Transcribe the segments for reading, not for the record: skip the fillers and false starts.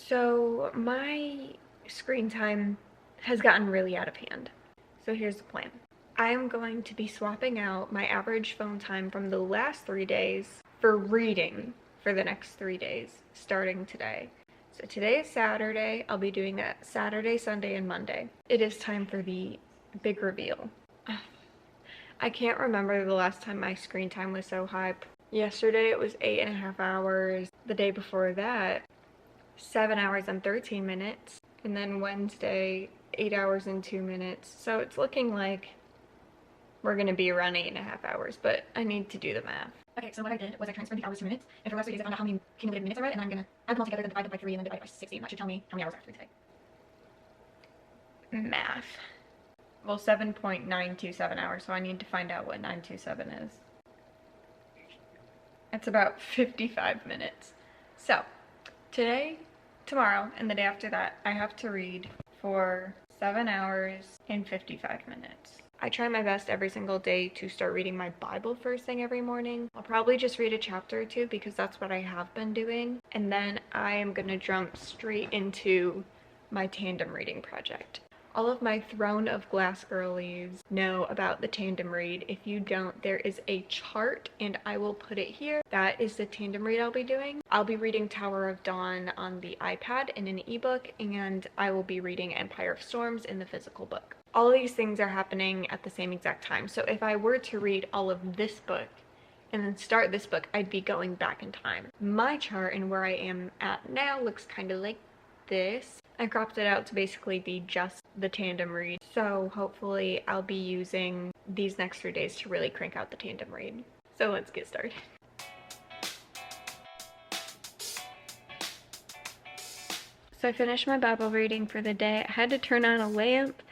So my screen time has gotten really out of hand. So here's the plan. I am going to be swapping out my average phone time from the last 3 days for reading for the next 3 days, starting today. So today is Saturday. I'll be doing that Saturday, Sunday, and Monday. It is time for the big reveal. I can't remember the last time my screen time was so high. Yesterday it was 8.5 hours. The day before that, 7 hours and 13 minutes. And then Wednesday, 8 hours and 2 minutes. So it's looking like we're gonna be around 8.5 hours, but I need to do the math. Okay, so what I did was I transferred the hours to minutes, and for the last 3 days I found out how many cumulative minutes I read, and I'm gonna add them all together, then divide them by 3, and then divide by 60, and that should tell me how many hours I read today. Math. Well, 7.927 hours, so I need to find out what 927 is. It's about 55 minutes. So, today, tomorrow, and the day after that, I have to read for 7 hours and 55 minutes. I try my best every single day to start reading my Bible first thing every morning. I'll probably just read a chapter or two because that's what I have been doing. And then I am gonna jump straight into my tandem reading project. All of my Throne of Glass girlies know about the tandem read. If you don't, there is a chart and I will put it here. That is the tandem read I'll be doing. I'll be reading Tower of Dawn on the iPad in an ebook, and I will be reading Empire of Storms in the physical book. All of these things are happening at the same exact time. So if I were to read all of this book and then start this book, I'd be going back in time. My chart and where I am at now looks kind of like this. I cropped it out to basically be just the tandem read. So hopefully I'll be using these next 3 days to really crank out the tandem read. So let's get started. So I finished my Bible reading for the day. I had to turn on a lamp,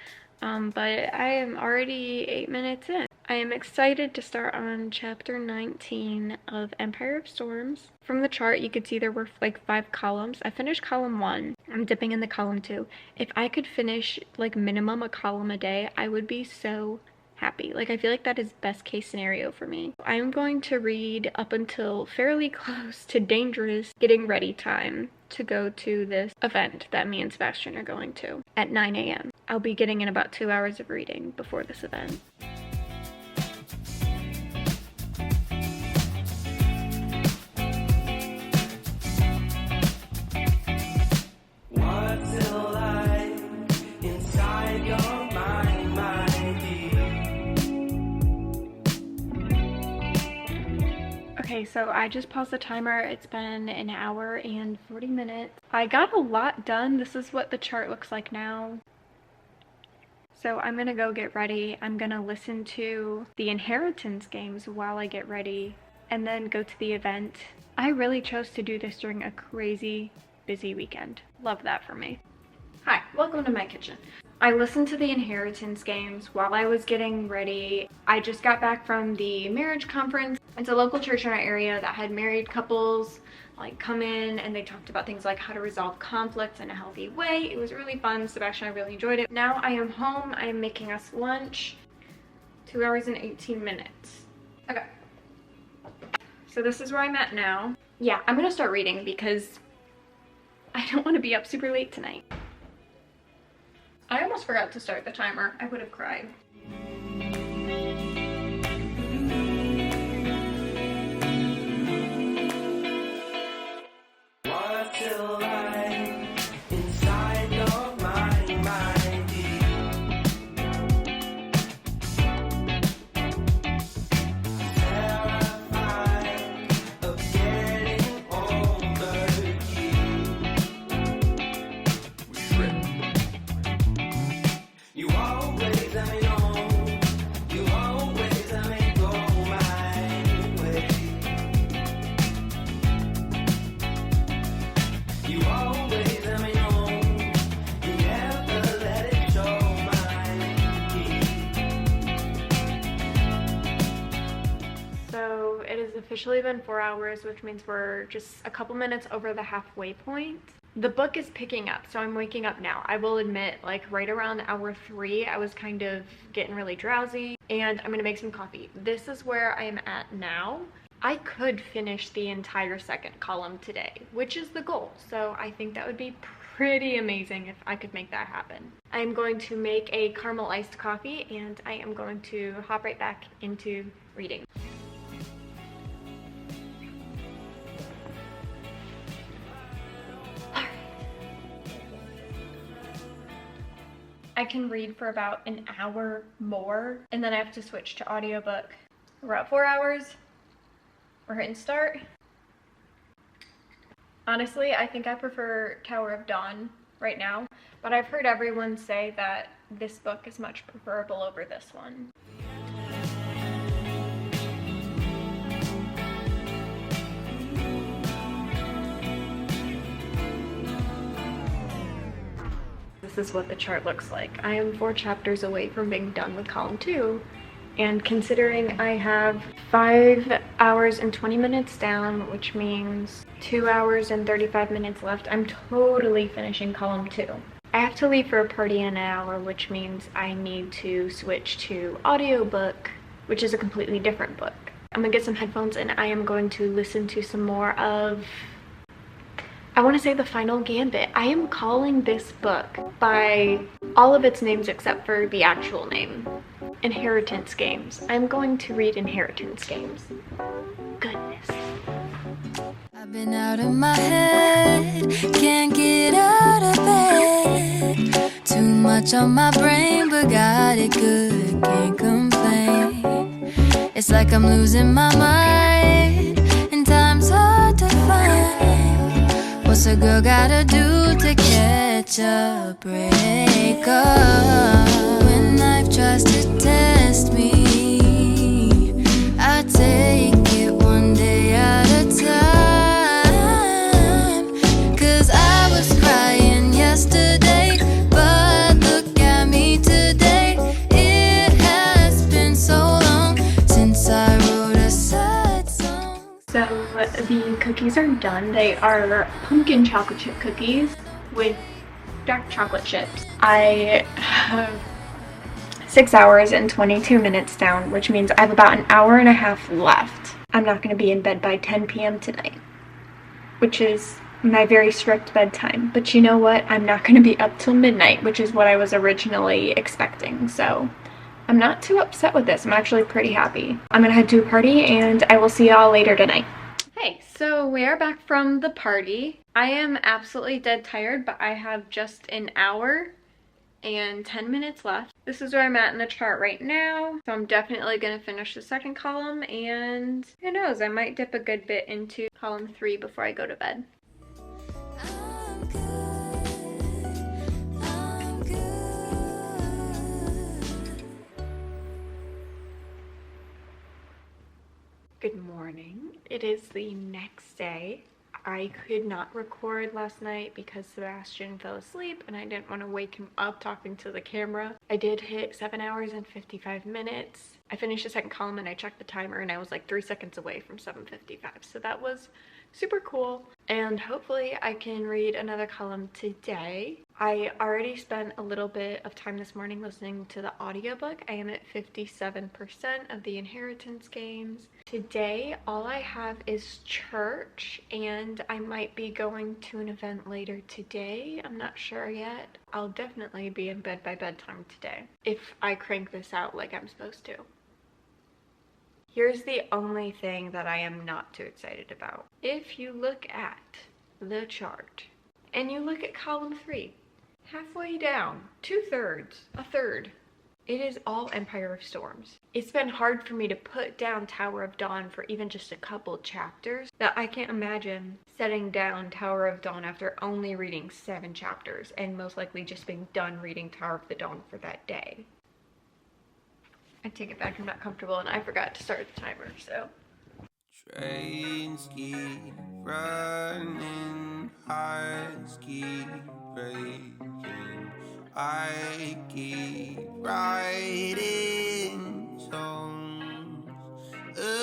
but I am already 8 minutes in. I am excited to start on chapter 19 of Empire of Storms. From the chart, you could see there were like 5 columns. I finished column 1. I'm dipping into column 2. If I could finish like minimum a column a day, I would be so happy. Like, I feel like that is best case scenario for me. I'm going to read up until fairly close to dangerous getting ready time to go to this event that me and Sebastian are going to at 9 a.m. I'll be getting in about 2 hours of reading before this event. Okay, so I just paused the timer. It's been an hour and 40 minutes. I got a lot done. This is what the chart looks like now. So I'm gonna go get ready. I'm gonna listen to the inheritance games while I get ready and then go to the event. I really chose to do this during a crazy busy weekend. Love that for me. Hi, welcome to my kitchen. I listened to the inheritance games while I was getting ready. I just got back from the marriage conference. It's a local church in our area that had married couples like come in, and they talked about things like how to resolve conflicts in a healthy way. It was really fun. Sebastian and I really enjoyed it. Now I am home. I am making us lunch. 2 hours and 18 minutes. Okay. So this is where I'm at now. Yeah, I'm gonna start reading because I don't want to be up super late tonight. I almost forgot to start the timer. I would have cried. Officially been 4 hours, which means we're just a couple minutes over the halfway point. The book is picking up, so I'm waking up now. I will admit, like right around hour 3, I was kind of getting really drowsy, and I'm gonna make some coffee. This is where I am at now. I could finish the entire second column today, which is the goal. So I think that would be pretty amazing if I could make that happen. I'm going to make a caramel iced coffee and I am going to hop right back into reading. I can read for about an hour more and then I have to switch to audiobook. We're at 4 hours. We're hitting start. Honestly, I think I prefer Tower of Dawn right now, but I've heard everyone say that this book is much preferable over this one. This is what the chart looks like. I am 4 chapters away from being done with column 2. And considering I have 5 hours and 20 minutes down, which means 2 hours and 35 minutes left, I'm totally finishing column 2. I have to leave for a party in an hour, which means I need to switch to audiobook, which is a completely different book. I'm gonna get some headphones and I am going to listen to some more of, I want to say, The Final Gambit. I am calling this book by all of its names except for the actual name. Inheritance Games. I'm going to read Inheritance Games. Goodness. I've been out of my head, can't get out of bed. Too much on my brain, but got it good, can't complain. It's like I'm losing my mind, and time's hard to find. What's a girl gotta do to catch a break up? When life tries to test me, I take it one day at a time. 'Cause I was crying yesterday, but look at me today. It has been so long since I wrote a sad song. So the cookies are done. They are pumpkin chocolate chip cookies with dark chocolate chips. I have 6 hours and 22 minutes down, which means I have about an hour and a half left. I'm not going to be in bed by 10 p.m. tonight, which is my very strict bedtime. But you know what? I'm not going to be up till midnight, which is what I was originally expecting. So I'm not too upset with this. I'm actually pretty happy. I'm going to head to a party and I will see y'all later tonight. Hey, so we are back from the party. I am absolutely dead tired, but I have just an hour and 10 minutes left. This is where I'm at in the chart right now. So I'm definitely going to finish the second column, and who knows, I might dip a good bit into column 3 before I go to bed. I'm good, I'm good. Good morning. It is the next day. I could not record last night because Sebastian fell asleep and I didn't want to wake him up talking to the camera. I did hit 7 hours and 55 minutes. I finished the second column and I checked the timer and I was like 3 seconds away from 7:55. So that was super cool. And hopefully I can read another column today. I already spent a little bit of time this morning listening to the audiobook. I am at 57% of the Inheritance Games. Today, all I have is church, and I might be going to an event later today. I'm not sure yet. I'll definitely be in bed by bedtime today, if I crank this out like I'm supposed to. Here's the only thing that I am not too excited about. If you look at the chart, and you look at column 3, halfway down, 2/3, a third, it is all Empire of Storms. It's been hard for me to put down Tower of Dawn for even just a couple chapters, that I can't imagine setting down Tower of Dawn after only reading 7 chapters and most likely just being done reading Tower of the Dawn for that day. I take it back, I'm not comfortable and I forgot to start the timer, so. Trains keep running, hearts keep breaking. I keep writing songs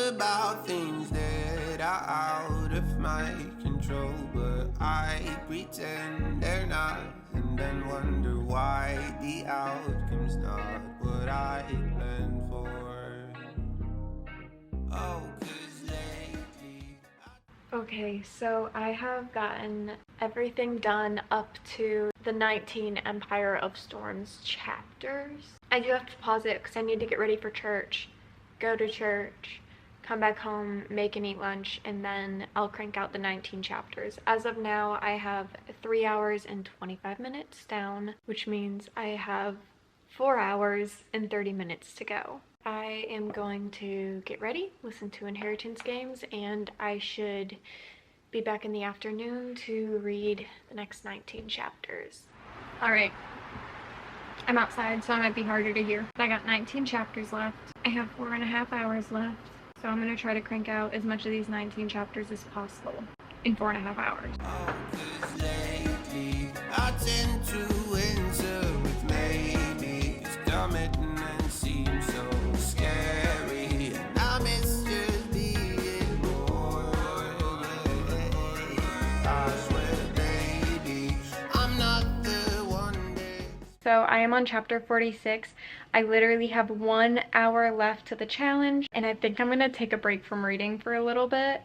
about things that are out of my control, but I pretend they're not, and then wonder why the outcome's not what I planned for. Oh, 'cause Okay, so I have gotten everything done up to the 19 Empire of Storms chapters. I do have to pause it because I need to get ready for church, go to church, come back home, make and eat lunch, and then I'll crank out the 19 chapters. As of now, I have 3 hours and 25 minutes down, which means I have 4 hours and 30 minutes to go. I am going to get ready, listen to Inheritance Games, and I should be back in the afternoon to read the next 19 chapters. Alright, I'm outside, so it might be harder to hear. I got 19 chapters left. I have 4.5 hours left, so I'm going to try to crank out as much of these 19 chapters as possible in 4.5 hours. Cause lately I tend to answer with maybe, 'cause commitment seems so scary, and I miss just being more. I swear, baby, I'm not the one that... So I am on chapter 46. I literally have 1 hour left to the challenge, and I think I'm going to take a break from reading for a little bit.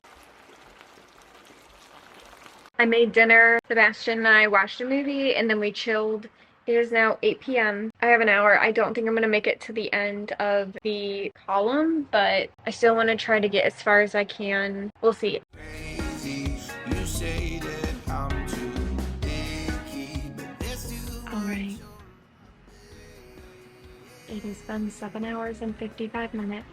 I made dinner, Sebastian and I watched a movie, and then we chilled. It is now 8 p.m. I have an hour. I don't think I'm going to make it to the end of the column, but I still want to try to get as far as I can. We'll see. Crazy, you say that I'm too picky, but there's too much. Alright. It has been 7 hours and 55 minutes.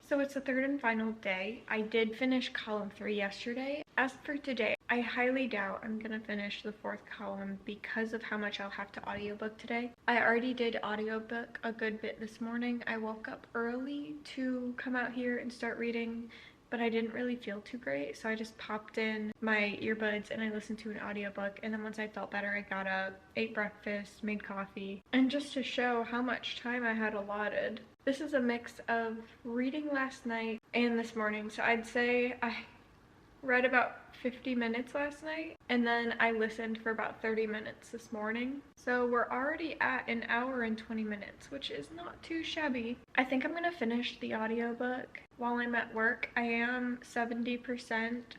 So it's the third and final day. I did finish column 3 yesterday. As for today, I highly doubt I'm gonna finish the 4th column because of how much I'll have to audiobook today. I already did audiobook a good bit this morning. I woke up early to come out here and start reading, but I didn't really feel too great, so I just popped in my earbuds and I listened to an audiobook, and then once I felt better, I got up, ate breakfast, made coffee, and just to show how much time I had allotted. This is a mix of reading last night and this morning, so I'd say I read about 50 minutes last night, and then I listened for about 30 minutes this morning. So we're already at 1 hour and 20 minutes, which is not too shabby. I think I'm gonna finish the audiobook while I'm at work. I am 70%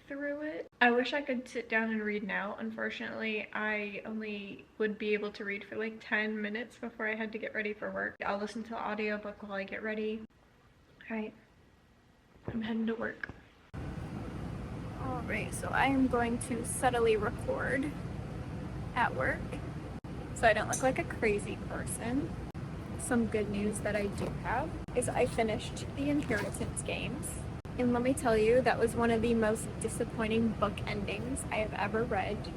through it. I wish I could sit down and read now. Unfortunately, I only would be able to read for like 10 minutes before I had to get ready for work. I'll listen to the audiobook while I get ready. Alright, I'm heading to work. Alright, so I am going to subtly record at work so I don't look like a crazy person. Some good news that I do have is I finished the Inheritance Games. And let me tell you, that was one of the most disappointing book endings I have ever read.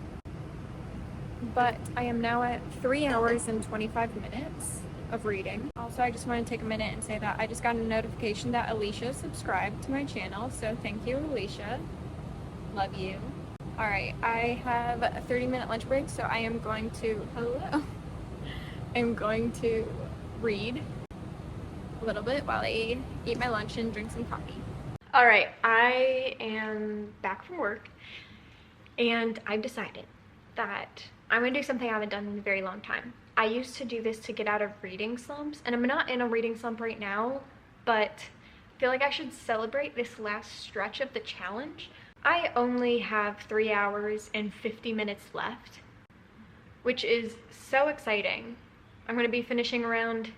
But I am now at 3 hours and 25 minutes of reading. Also, I just want to take a minute and say that I just got a notification that Alicia subscribed to my channel, so thank you, Alicia. Love you. Alright, I have a 30-minute lunch break, so I am going to, I'm going to read a little bit while I eat my lunch and drink some coffee. Alright, I am back from work, and I've decided that I'm going to do something I haven't done in a very long time. I used to do this to get out of reading slumps, and I'm not in a reading slump right now, but I feel like I should celebrate this last stretch of the challenge. I only have 3 hours and 50 minutes left, which is so exciting. I'm going to be finishing around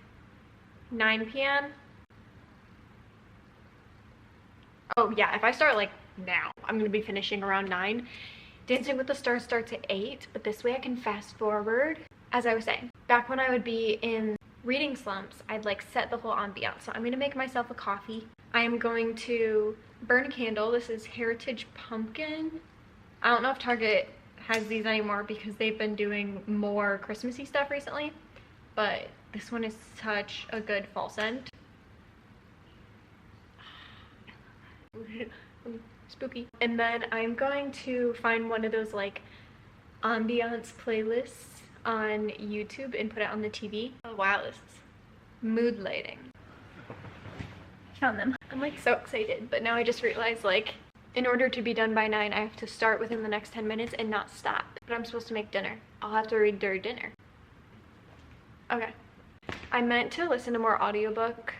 9 p.m. Oh yeah, if I start like now, I'm going to be finishing around 9. Dancing with the Stars starts at 8, but this way I can fast forward. As I was saying, back when I would be in reading slumps, I'd like set the whole ambiance. So I'm going to make myself a coffee. I am going to burn a candle. This is Heritage Pumpkin. I don't know if Target has these anymore because they've been doing more Christmassy stuff recently, but this one is such a good fall scent. Spooky. And then I'm going to find one of those like ambiance playlists on YouTube and put it on the TV. Oh wow, this is mood lighting. Found them. I'm like so excited, but now I just realized like in order to be done by 9, I have to start within the next 10 minutes and not stop. But I'm supposed to make dinner. I'll have to read during dinner. Okay. I meant to listen to more audiobook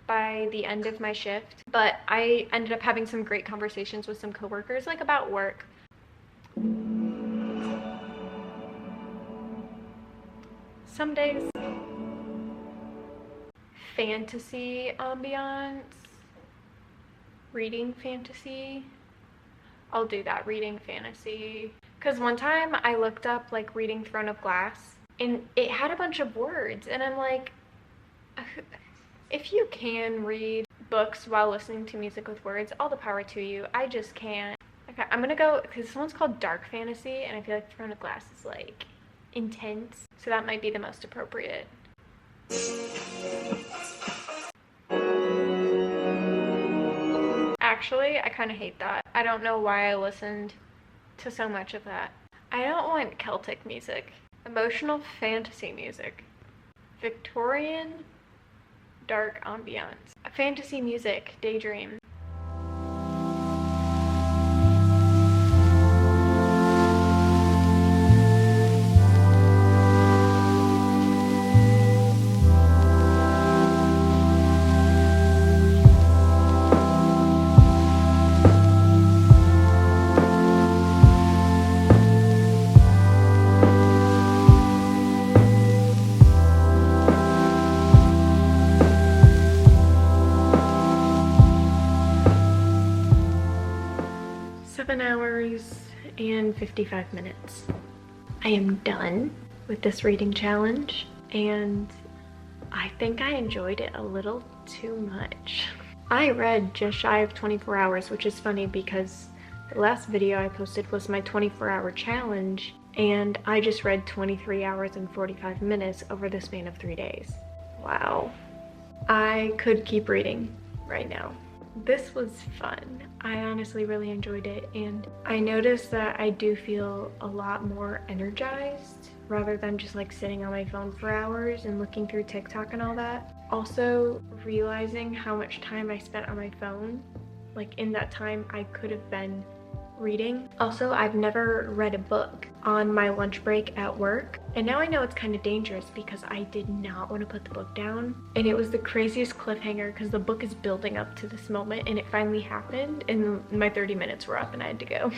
by the end of my shift, but I ended up having some great conversations with some coworkers, like about work. Some days, fantasy ambiance, reading fantasy. I'll do that, reading fantasy. Because one time I looked up like reading Throne of Glass and it had a bunch of words and I'm like, if you can read books while listening to music with words, all the power to you. I just can't. Okay, I'm gonna go, because this one's called Dark Fantasy and I feel like Throne of Glass is like intense, so that might be the most appropriate. Actually, I kind of hate that. I don't know why I listened to so much of that. I don't want Celtic music. Emotional fantasy music. Victorian dark ambiance. Fantasy music, daydream. Hours and 55 minutes. I am done with this reading challenge and I think I enjoyed it a little too much. I read just shy of 24 hours, which is funny because the last video I posted was my 24-hour challenge and I just read 23 hours and 45 minutes over the span of 3 days. Wow. I could keep reading right now. This was fun. I honestly really enjoyed it and I noticed that I do feel a lot more energized rather than just like sitting on my phone for hours and looking through TikTok and all that. Also realizing how much time I spent on my phone, like in that time I could have been reading. Also, I've never read a book on my lunch break at work and now I know it's kind of dangerous because I did not want to put the book down and it was the craziest cliffhanger because the book is building up to this moment and it finally happened and my 30 minutes were up and I had to go.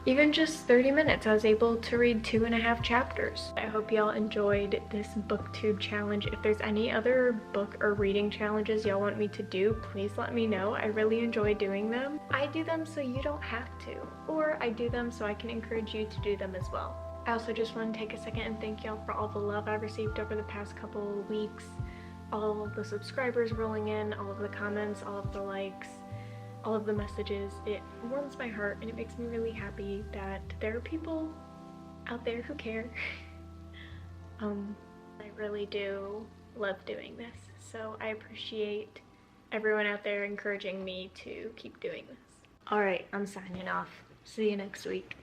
Even just 30 minutes I was able to read 2.5 chapters. I hope y'all enjoyed this booktube challenge. If there's any other book or reading challenges y'all want me to do, please let me know. I really enjoy doing them. I do them so you don't have to, or I do them so I can encourage you to do them as well. I also just want to take a second and thank y'all for all the love I've received over the past couple of weeks. All of the subscribers rolling in, all of the comments, all of the likes, all of the messages. It warms my heart and it makes me really happy that there are people out there who care. I really do love doing this, so I appreciate everyone out there encouraging me to keep doing this. Alright, I'm signing off. See you next week.